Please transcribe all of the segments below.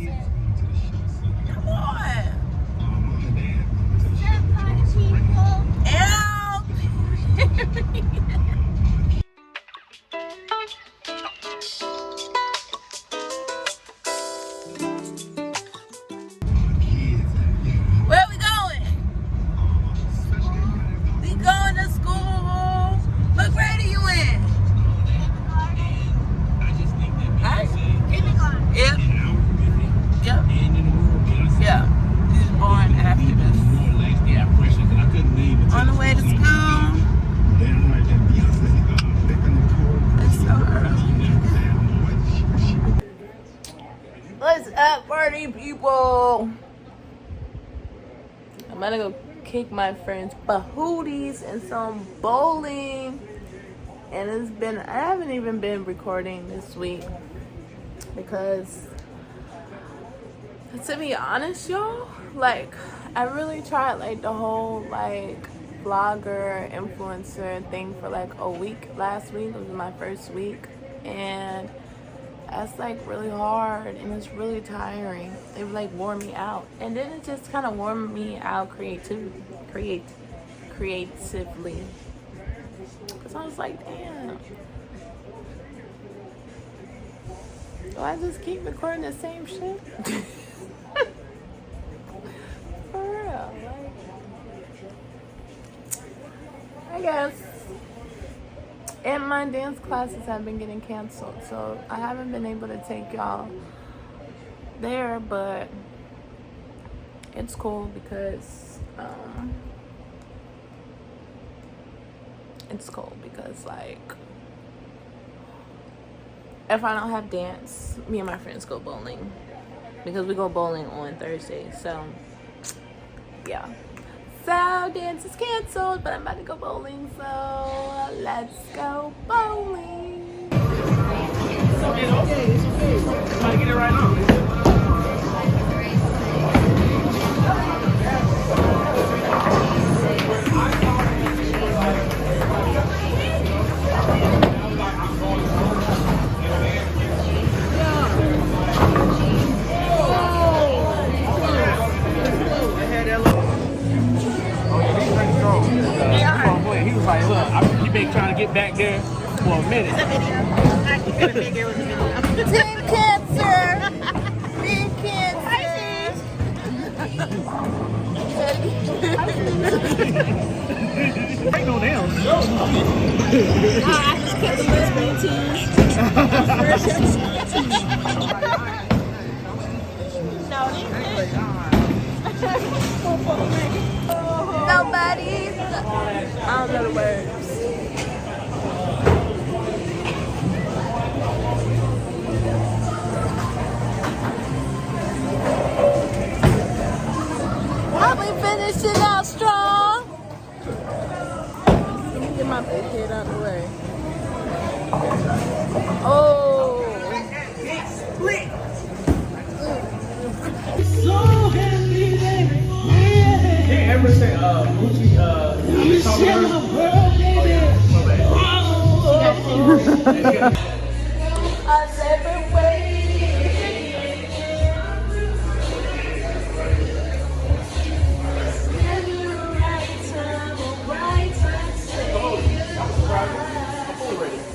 Come on. Where we going? We going to school. What grade are you in? Yep. Yep. Yeah. He's born after this. Yeah. On the way to school. It's so early. What's up, party people? I'm gonna go kick my friends bahooties and some bowling. And I haven't even been recording this week because, to be honest, y'all, like, I really tried like the whole like vlogger influencer thing for like a week. Last week was my first week, and that's like really hard and it's really tiring. It like wore me out, and then it just kind of wore me out creatively. Because I was like, damn, do I just keep recording the same shit? For real, like, I guess. And my dance classes have been getting canceled, so I haven't been able to take y'all there, but it's cool because like, if I don't have dance, me and my friends go bowling because we go bowling on Thursday. So yeah, so dance is canceled, but I'm about to go bowling, so let's go bowling. It's okay. I'm about to get it right now. He was like, look, you've been trying to get back there for a minute. It's a video. I couldn't make it with a video. Team Cancer! Team Cancer! Ain't no damn. I just kept the lesbian team. Nobody's. I don't know the words. Probably finishing out strong. Let me get my big head out of the way. Oh. So happy, baby. Hey, ever say, Gucci, Michelle, my world, baby. I never waited.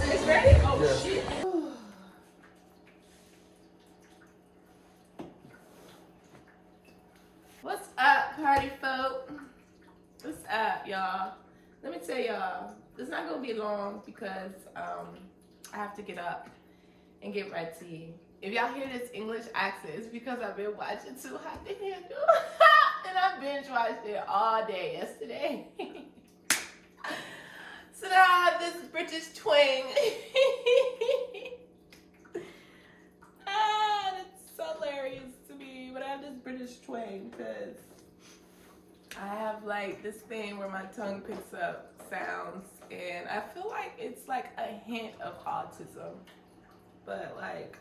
It's ready? Oh, shit. What's up, party folk? What's up, y'all? Let me tell y'all, it's not gonna be long because I have to get up and get ready. If y'all hear this English accent, it's because I've been watching Too Hot to Handle. And I binge watched it all day yesterday. So now I have this British twang. That's hilarious to me, but I have this British twang because I have like this thing where my tongue picks up sounds, and I feel like it's like a hint of autism. But like,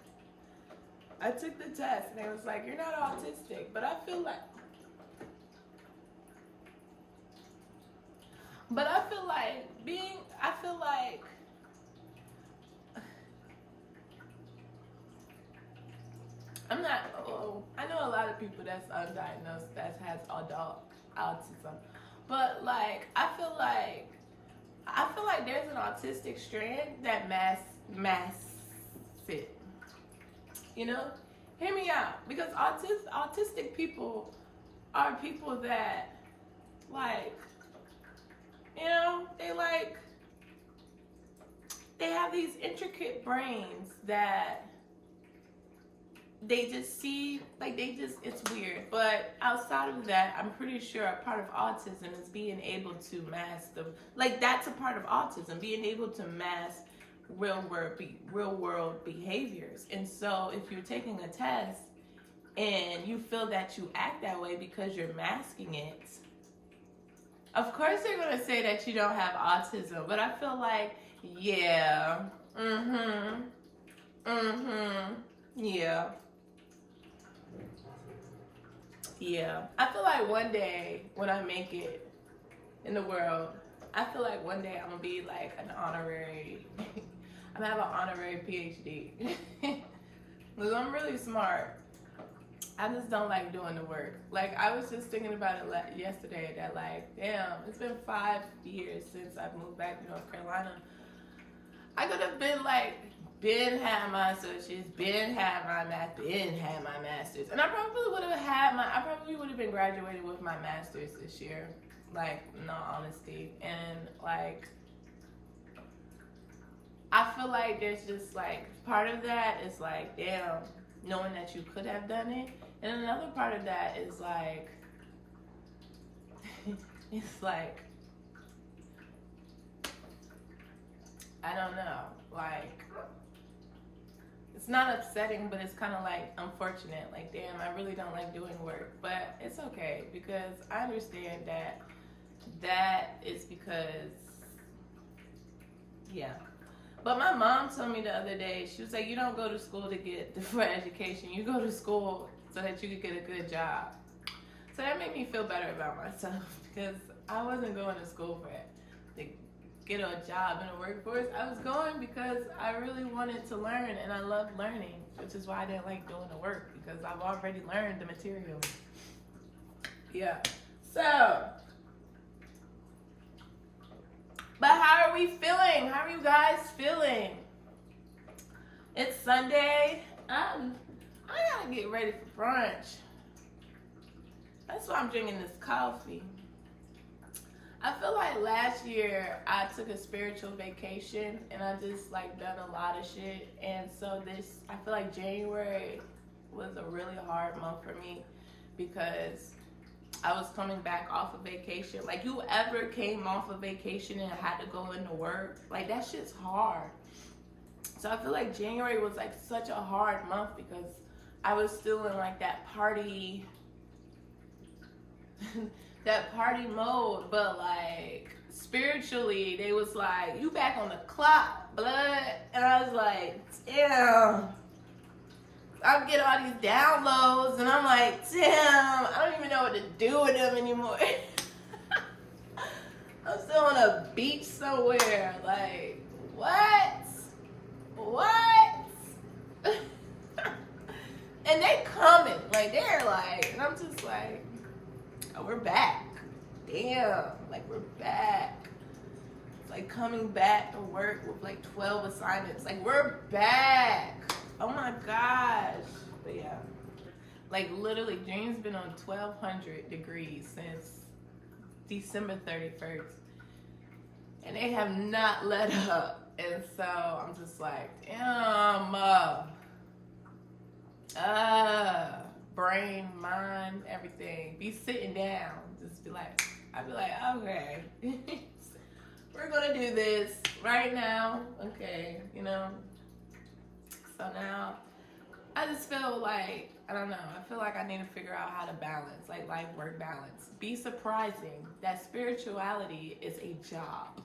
I took the test and it was like, you're not autistic, but I feel like I'm not, know a lot of people that's undiagnosed that has adult autism, but like I feel like there's an autistic strand that masks it. You know, hear me out, because autistic people are people that like, you know, they have these intricate brains that they just see, like it's weird. But outside of that, I'm pretty sure a part of autism is being able to mask that's a part of autism, being able to mask real world behaviors. And so if you're taking a test and you feel that you act that way because you're masking it, of course they're going to say that you don't have autism. But I feel like, yeah, yeah. I feel like one day when I make it in the world, I feel like one day I'm going to be like an honorary, I'm going to have an honorary PhD. Because I'm really smart. I just don't like doing the work. Like, I was just thinking about it yesterday that, like, damn, it's been 5 years since I've moved back to North Carolina. I could have been like, had my associates, had my master's. And I probably would have been graduated with my master's this year. Like, in all honesty. And, like, I feel like there's just, like, part of that is, like, damn, knowing that you could have done it. And another part of that is, like, it's like, I don't know, like, it's not upsetting, but it's kind of like unfortunate. Like, damn, I really don't like doing work, but it's okay, because I understand that is because, yeah. But my mom told me the other day, she was like, you don't go to school for education, you go to school so that you could get a good job. So that made me feel better about myself, because I wasn't going to school for it, to get a job in the workforce. I was going because I really wanted to learn, and I love learning, which is why I didn't like doing the work, because I've already learned the material. Yeah. So, but how are we feeling? How are you guys feeling? It's Sunday. I gotta get ready for brunch. That's why I'm drinking this coffee. I feel like last year I took a spiritual vacation and I just like done a lot of shit. And so I feel like January was a really hard month for me, because I was coming back off of vacation. Like, you ever came off of vacation and had to go into work? Like, that shit's hard. So I feel like January was like such a hard month, because I was still in like that party mode. But like spiritually, they was like, you back on the clock, blood. And I was like, damn. I'm getting all these downloads, and I'm like, damn, I don't even know what to do with them anymore. I'm still on a beach somewhere. Like, what? And they coming. Like, they're like, and I'm just like, oh, we're back. Damn, like, we're back. It's like coming back to work with like 12 assignments. Like, we're back. Oh my gosh. But yeah, like, literally, Jane's been on 1,200 degrees since December 31st, and they have not let up. And so I'm just like, damn, brain, mind, everything, be sitting down, just be like, I'd be like, okay, we're gonna do this right now, okay, you know. So now I just feel like, I don't know, I feel like I need to figure out how to balance, like, life-work balance. Be surprising that spirituality is a job.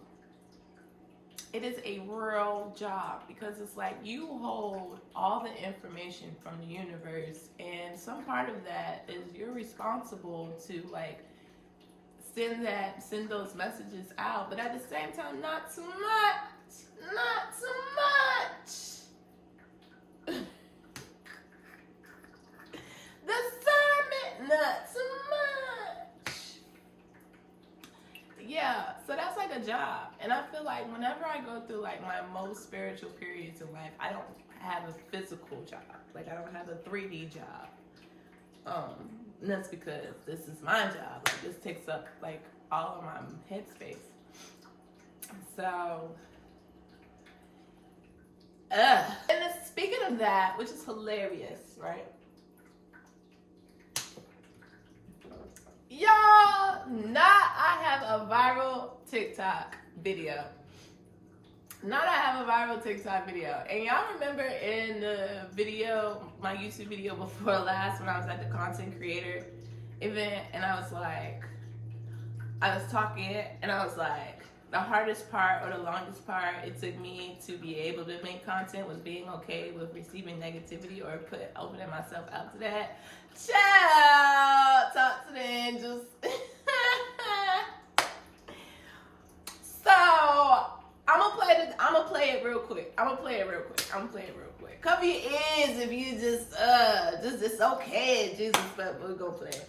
It is a real job, because it's like you hold all the information from the universe, and some part of that is you're responsible to like send those messages out, but at the same time, not too much. not too much. Yeah, so that's like a job. And I feel like whenever I go through like my most spiritual periods in life, I don't have a physical job. Like I don't have a 3D job. And that's because this is my job. Like this takes up like all of my headspace. So, and then speaking of that, which is hilarious, right? Y'all, I have a viral TikTok video. And y'all remember in the video, my YouTube video before last, when I was at the content creator event, and I was talking, and I was like, the hardest part or the longest part it took me to be able to make content was being okay with receiving negativity or opening myself out to that. Child, talk to the angels. So I'm gonna play it real quick. Cover your ears if you just it's okay, Jesus, but we're gonna play it.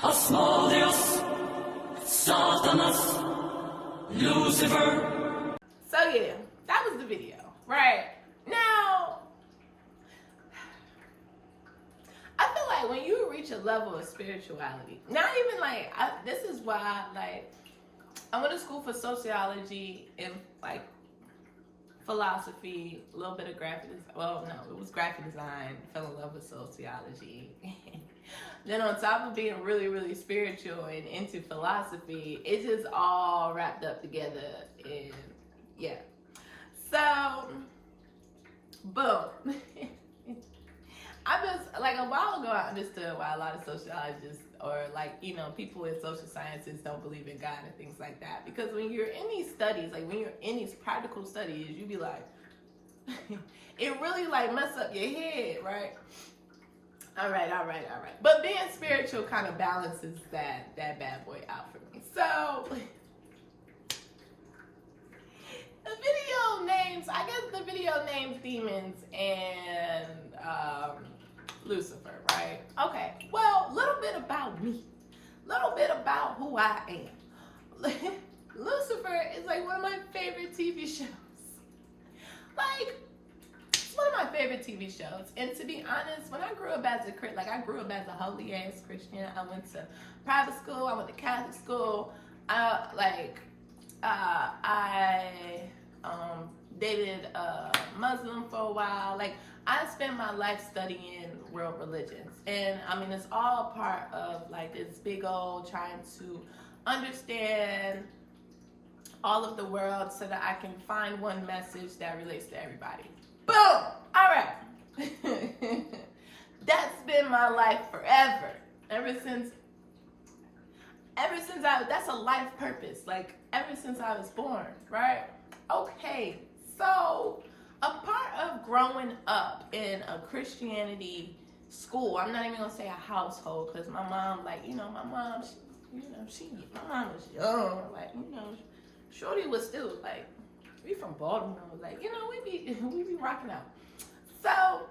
Asmodeus, Satanas, Lucifer. So yeah, that was the video, right? Now, I feel like when you reach a level of spirituality, not even like, this is why, like, I went to school for sociology and like philosophy, a little bit of graphic design. Well, no, it was graphic design. Fell in love with sociology. Then on top of being really, really spiritual and into philosophy, it just all wrapped up together. And yeah. So, boom. I was like a while ago, I understood why a lot of sociologists or like, you know, people in social sciences don't believe in God and things like that. Because when you're in these studies, like when you're in these practical studies, you be like, it really like mess up your head, right? All right. But being spiritual kind of balances that bad boy out for me. So, the video names Demons and Lucifer, right? Okay, well, a little bit about me. A little bit about who I am. Lucifer is like one of my favorite TV shows. Like, it's one of my favorite TV shows. And to be honest, when I grew up as I grew up as a holy ass Christian. I went to private school, I went to Catholic school. I dated a Muslim for a while. Like, I spent my life studying world religions. And I mean, it's all part of like this big old trying to understand all of the world so that I can find one message that relates to everybody. Boom! All right. That's been my life forever. Ever since that's a life purpose. Like, ever since I was born, right? Okay, so a part of growing up in a Christianity school, I'm not even gonna say a household, because my mom, like, my mom was young, like, shorty was still like, we from Baltimore, like, we be rocking out. So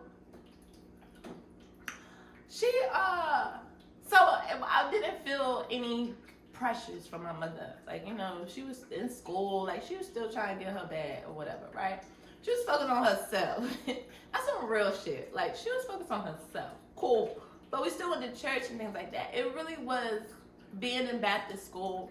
I didn't feel any pressures from my mother. Like, she was in school, like she was still trying to get her bag or whatever, right? She was focused on herself. That's some real shit. Like, she was focused on herself. Cool. But we still went to church and things like that. It really was being in Baptist school,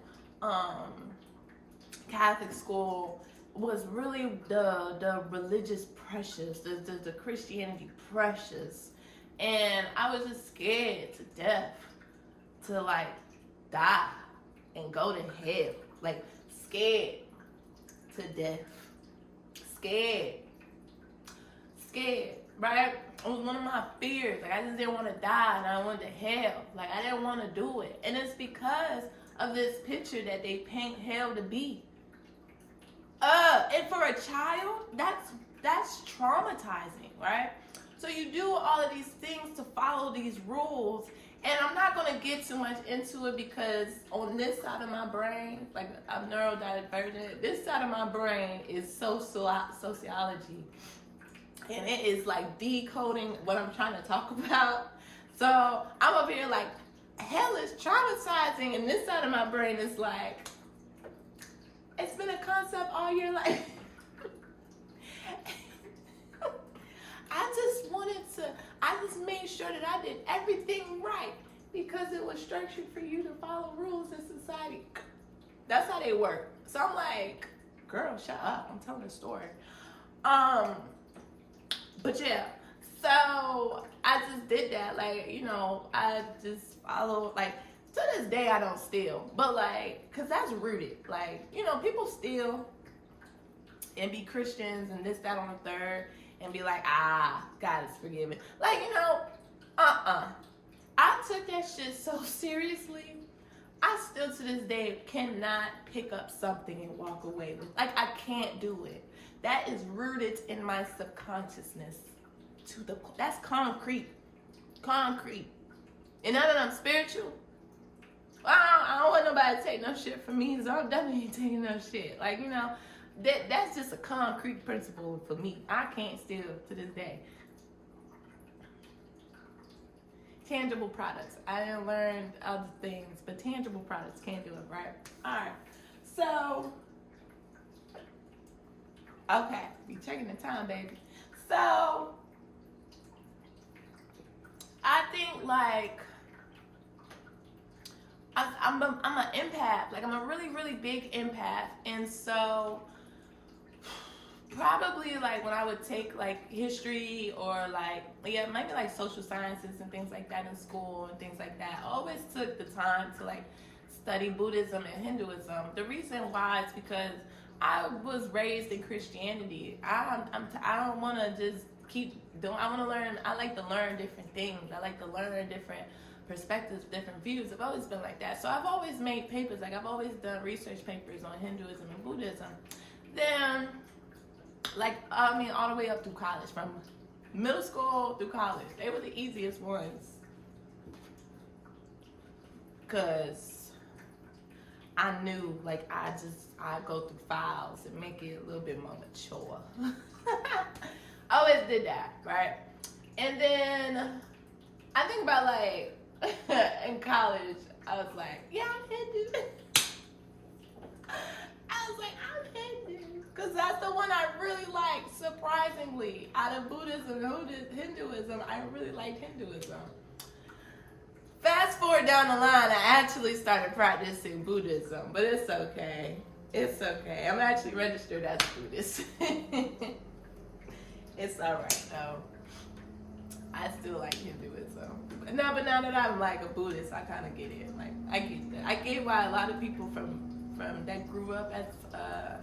Catholic school, was really the religious pressures, the Christianity pressures. And I was just scared to death to like die and go to hell. Like, scared to death. Scared, right? It was one of my fears. Like, I just didn't want to die and I wanted to hell. Like, I didn't want to do it. And it's because of this picture that they paint hell to be. And for a child, that's traumatizing, right? So you do all of these things to follow these rules, And I'm not gonna get too much into it because on this side of my brain, like I'm neurodivergent, this side of my brain is sociology. And it is like decoding what I'm trying to talk about. So I'm over here like, hell is traumatizing, and this side of my brain is like, it's been a concept all your life. I just made sure that I did everything right because it was structured for you to follow rules in society. That's how they work. So I'm like, girl, shut up. I'm telling a story. But yeah, so I just did that. Like, you know, I just follow, like, to this day I don't steal. But like, cause that's rooted. Like, you know, people steal and be Christians and this, that, on the third. And be like, God is forgiving. Like, you know, I took that shit so seriously. I still to this day cannot pick up something and walk away with. Like, I can't do it. That is rooted in my subconsciousness. That's concrete. Concrete. And now that I'm spiritual, I don't want nobody to take no shit from me, so I'm definitely ain't taking no shit. Like, you know, that's just a concrete principle for me. I can't steal to this day. Tangible products. I didn't learn other things, but tangible products can't do it, right? Alright. So, okay. Be checking the time, baby. So, I think like I'm an empath. Like, I'm a really, really big empath. And so probably like when I would take like history or like, yeah, maybe like social sciences and things like that in school and things like that, I always took the time to like study Buddhism and Hinduism. The reason why is because I was raised in Christianity. I don't want to just keep doing, I want to learn, I like to learn different things. I like to learn different perspectives, different views. I've always been like that. So I've always made papers, like I've always done research papers on Hinduism and Buddhism. Then, like, I mean, all the way up through college, from middle school through college. They were the easiest ones. Because I knew, like, I go through files and make it a little bit more mature. I always did that, right? And then I think about, like, in college, I was like, yeah, I'm Hindu. I was like, I'm Hindu. Because that's the one I really like, surprisingly. Out of Buddhism and Hinduism, I really liked Hinduism. Fast forward down the line, I actually started practicing Buddhism, but it's okay. It's okay. I'm actually registered as a Buddhist. It's alright, though. I still like Hinduism. But now that I'm like a Buddhist, I kind of get it. Like, I get that. I get why a lot of people from that grew up as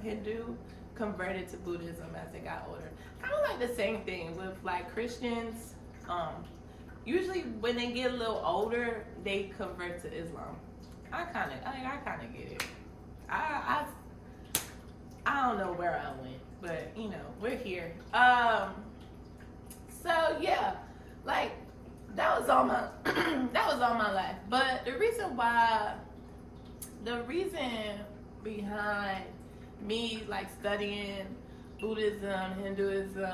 Hindu converted to Buddhism as they got older. Kind of like the same thing with like Christians. Usually when they get a little older, they convert to Islam. I kind of get it. I don't know where I went, but you know, we're here. So yeah, like that was all my life. But the reason behind me like studying Buddhism, Hinduism,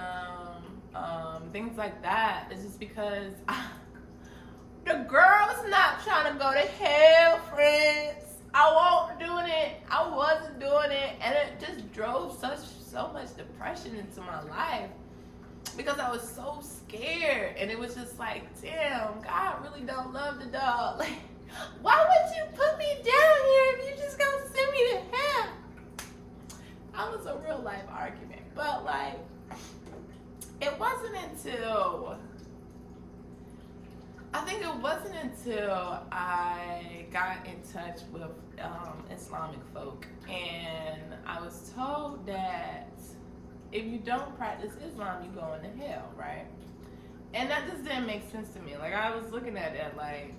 things like that is just because the girl's not trying to go to hell, friends. I wasn't doing it, and it just drove so much depression into my life because I was so scared, and it was just like, damn, God really don't love the dog. Like, why would you put me down here if you just gonna send me to hell? That was a real life argument, but like, it wasn't until I got in touch with Islamic folk, and I was told that if you don't practice Islam, you go into hell, right? And that just didn't make sense to me. Like, I was looking at that like,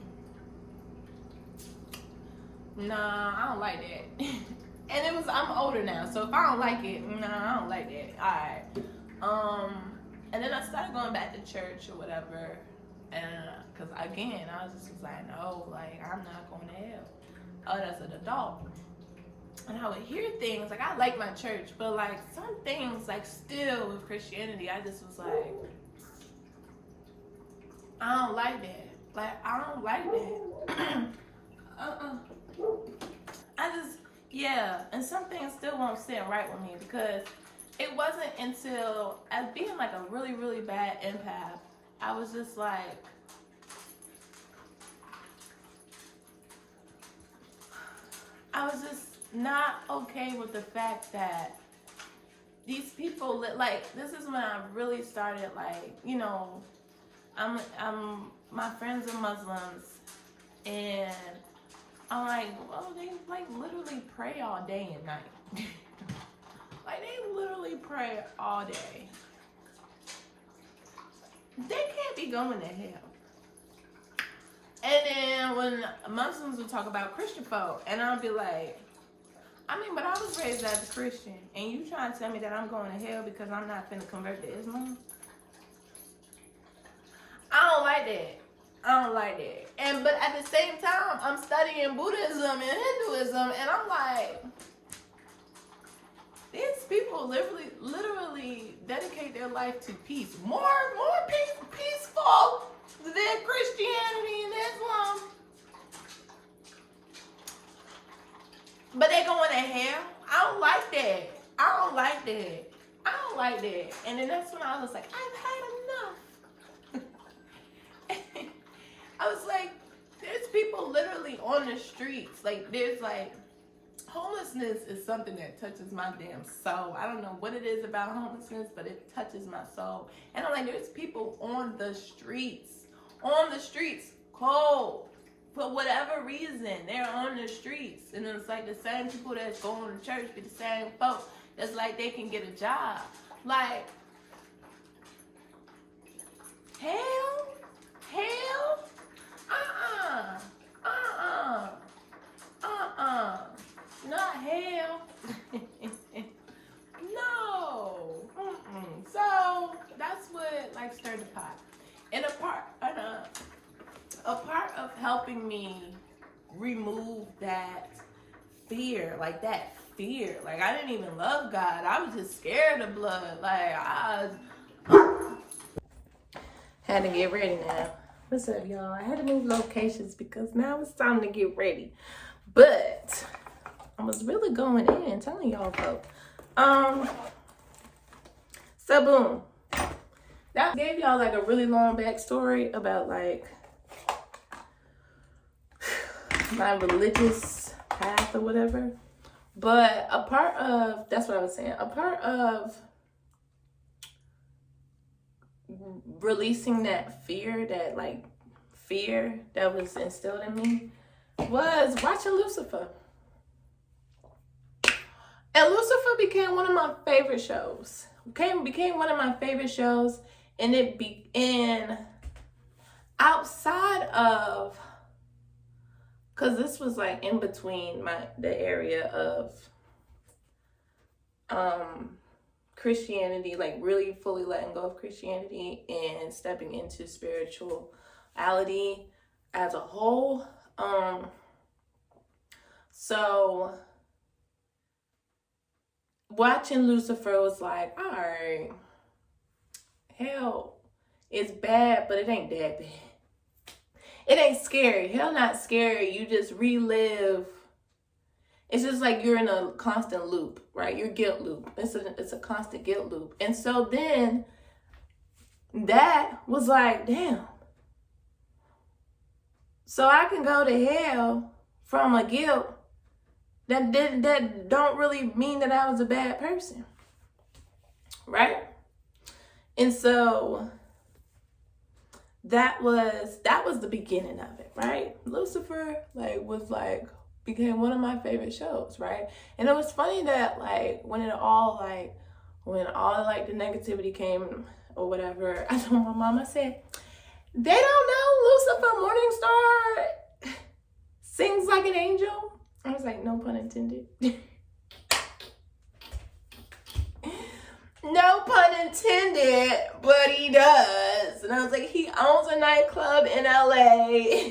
nah, I don't like that. And I'm older now, so if I don't like it, nah, I don't like that. Alright. And then I started going back to church or whatever. And because again, I was just like, no, like I'm not going to hell. Oh, that's an adult. And I would hear things like I like my church, but like some things like still with Christianity, I just was like, I don't like that. Like I don't like that. I just and some things still won't sit right with me because it wasn't until as being like a really, really bad empath, I was just like, I was just not okay with the fact that these people like this is when I really started like, you know, I'm my friends are Muslims and I'm like, well, they like literally pray all day and night. Like they literally pray all day. They can't be going to hell. And then when Muslims would talk about Christian folk, and I'll be like, I mean, but I was raised as a Christian, and you trying to tell me that I'm going to hell because I'm not finna convert to Islam? I don't like that. I don't like that. And but at the same time, I'm studying Buddhism and Hinduism, and I'm like, these people literally dedicate their life to peace. More peaceful than Christianity and Islam. But they going to hell? I don't like that. I don't like that. I don't like that. And then that's when I was like, I've had enough. I was like, there's people literally on the streets. Like, there's like, homelessness is something that touches my damn soul. I don't know what it is about homelessness, but it touches my soul. And I'm like, there's people on the streets, cold. For whatever reason, they're on the streets. And it's like the same people that's going to church be the same folk that's like they can get a job. Like, hell? Not hell. No. So that's what like stirred the pot. And a part of helping me remove that fear, like I didn't even love God. I was just scared of blood. Like I had to get ready now. What's up, y'all? I had to move locations because now it's time to get ready. But I was really going in telling y'all folks. So boom. That gave y'all like a really long backstory about like my religious path or whatever. But a part of, that's what I was saying, a part of releasing that fear that was instilled in me was watching Lucifer. And Lucifer became one of my favorite shows. Became one of my favorite shows, and outside of, cause this was like in between the area of Christianity, like really fully letting go of Christianity and stepping into spirituality as a whole. So watching Lucifer was like, all right, hell is bad, but it ain't that bad. It ain't scary. Hell not scary. You just relive. It's just like you're in a constant loop, right? Your guilt loop. It's a constant guilt loop. And so then that was like, damn. So I can go to hell from a guilt that don't really mean that I was a bad person, right? And so that was the beginning of it, right? Lucifer became one of my favorite shows, right? And it was funny that when all the negativity came or whatever, I told my mom, I said, they don't know Lucifer Morningstar sings like an angel. I was like, no pun intended. No pun intended, but he does. And I was like, he owns a nightclub in LA.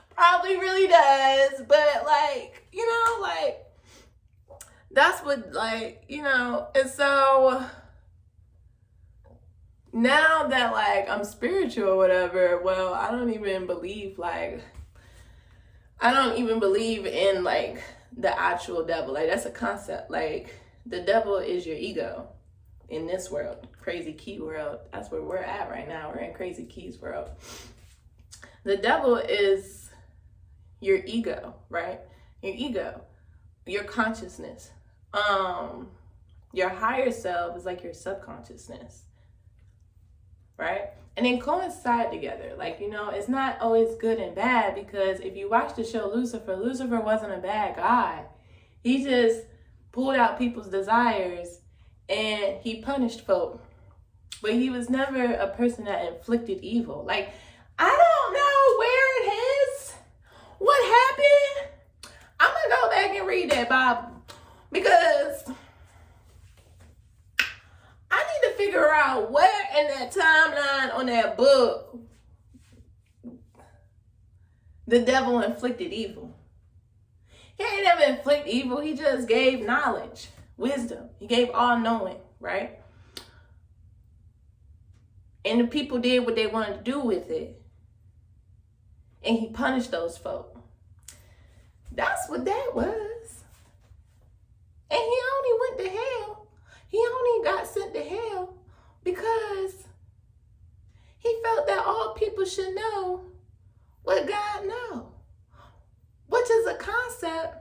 Probably really does. But like, you know, like, that's what, like, you know. And so now that like I'm spiritual or whatever, well, I don't even believe in like the actual devil. Like, that's a concept. Like, the devil is your ego in this world, crazy key world. That's where we're at right now. We're in crazy keys world. The devil is your ego, right? Your ego, your consciousness. Your higher self is like your subconsciousness, right? And they coincide together. Like, you know, it's not always good and bad, because if you watch the show Lucifer, Lucifer wasn't a bad guy. He just pulled out people's desires and he punished folk. But he was never a person that inflicted evil. Like, I don't know where it is, what happened. I'm gonna go back and read that Bible, because I need to figure out where in that timeline on that book the devil inflicted evil. He ain't never inflict evil. He just gave knowledge, wisdom. He gave all knowing, right? And the people did what they wanted to do with it. And he punished those folk. That's what that was. And he only went to hell. He only got sent to hell because he felt that all people should know what God knows. Which is a concept,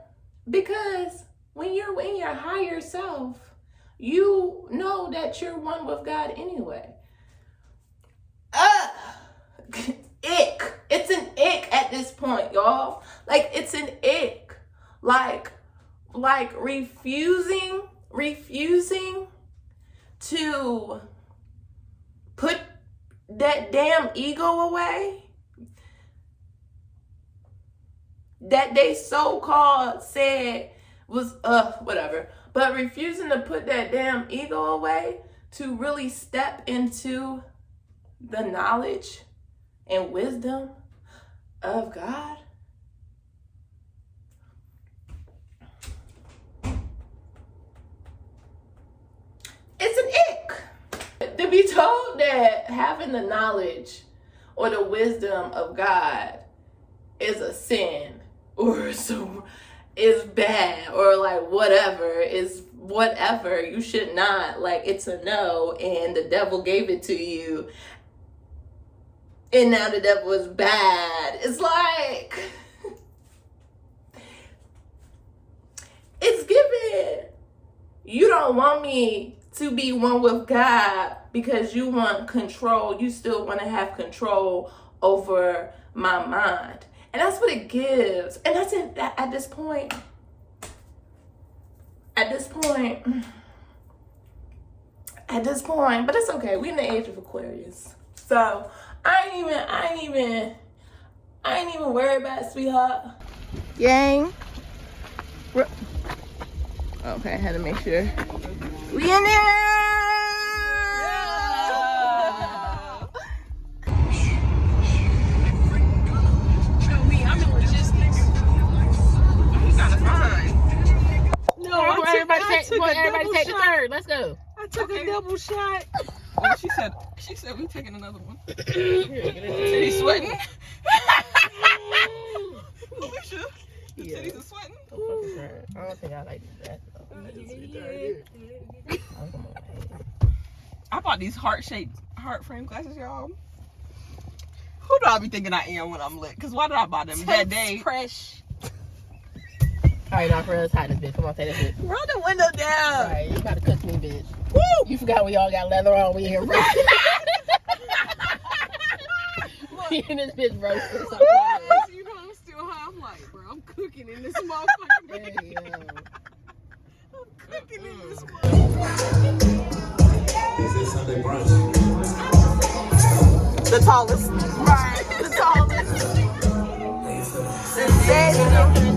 because when you're in your higher self, you know that you're one with God anyway. Ick. It's an ick at this point, y'all. Like, it's an ick. Like refusing to put that damn ego away that they so-called said was whatever, but refusing to put that damn ego away to really step into the knowledge and wisdom of God. It's an ick. To be told that having the knowledge or the wisdom of God is a sin, or is bad, or like whatever, you should not, like, it's a no, and the devil gave it to you, and now the devil is bad. It's like, it's given. You don't want me to be one with God because you want control. You still want to have control over my mind. And that's what it gives. And that's it at this point. But it's okay. We in the age of Aquarius. So I ain't even worried about it, sweetheart. Gang. Okay, I had to make sure. We in there. No, everybody take the third. Let's go. I took a double shot. Oh, she said we taking another one. Titties sweating. Alicia, the titties are sweating. I don't think I like that. I bought these heart frame glasses, y'all. Who do I be thinking I am when I'm lit? Because why did I buy them that day? Fresh. Alright, now for us, hide this bitch. Come on, say this bitch. Roll the window down. Alright, you about to cook me, bitch. Woo! You forgot we all got leather on. We here roasting. We in this bitch roasting. So You know I'm still high. I'm like, bro, I'm cooking in this motherfucker. hey, yo. I'm cooking in this motherfucker. This is Sunday brunch. The tallest. Right, the tallest. Sensational.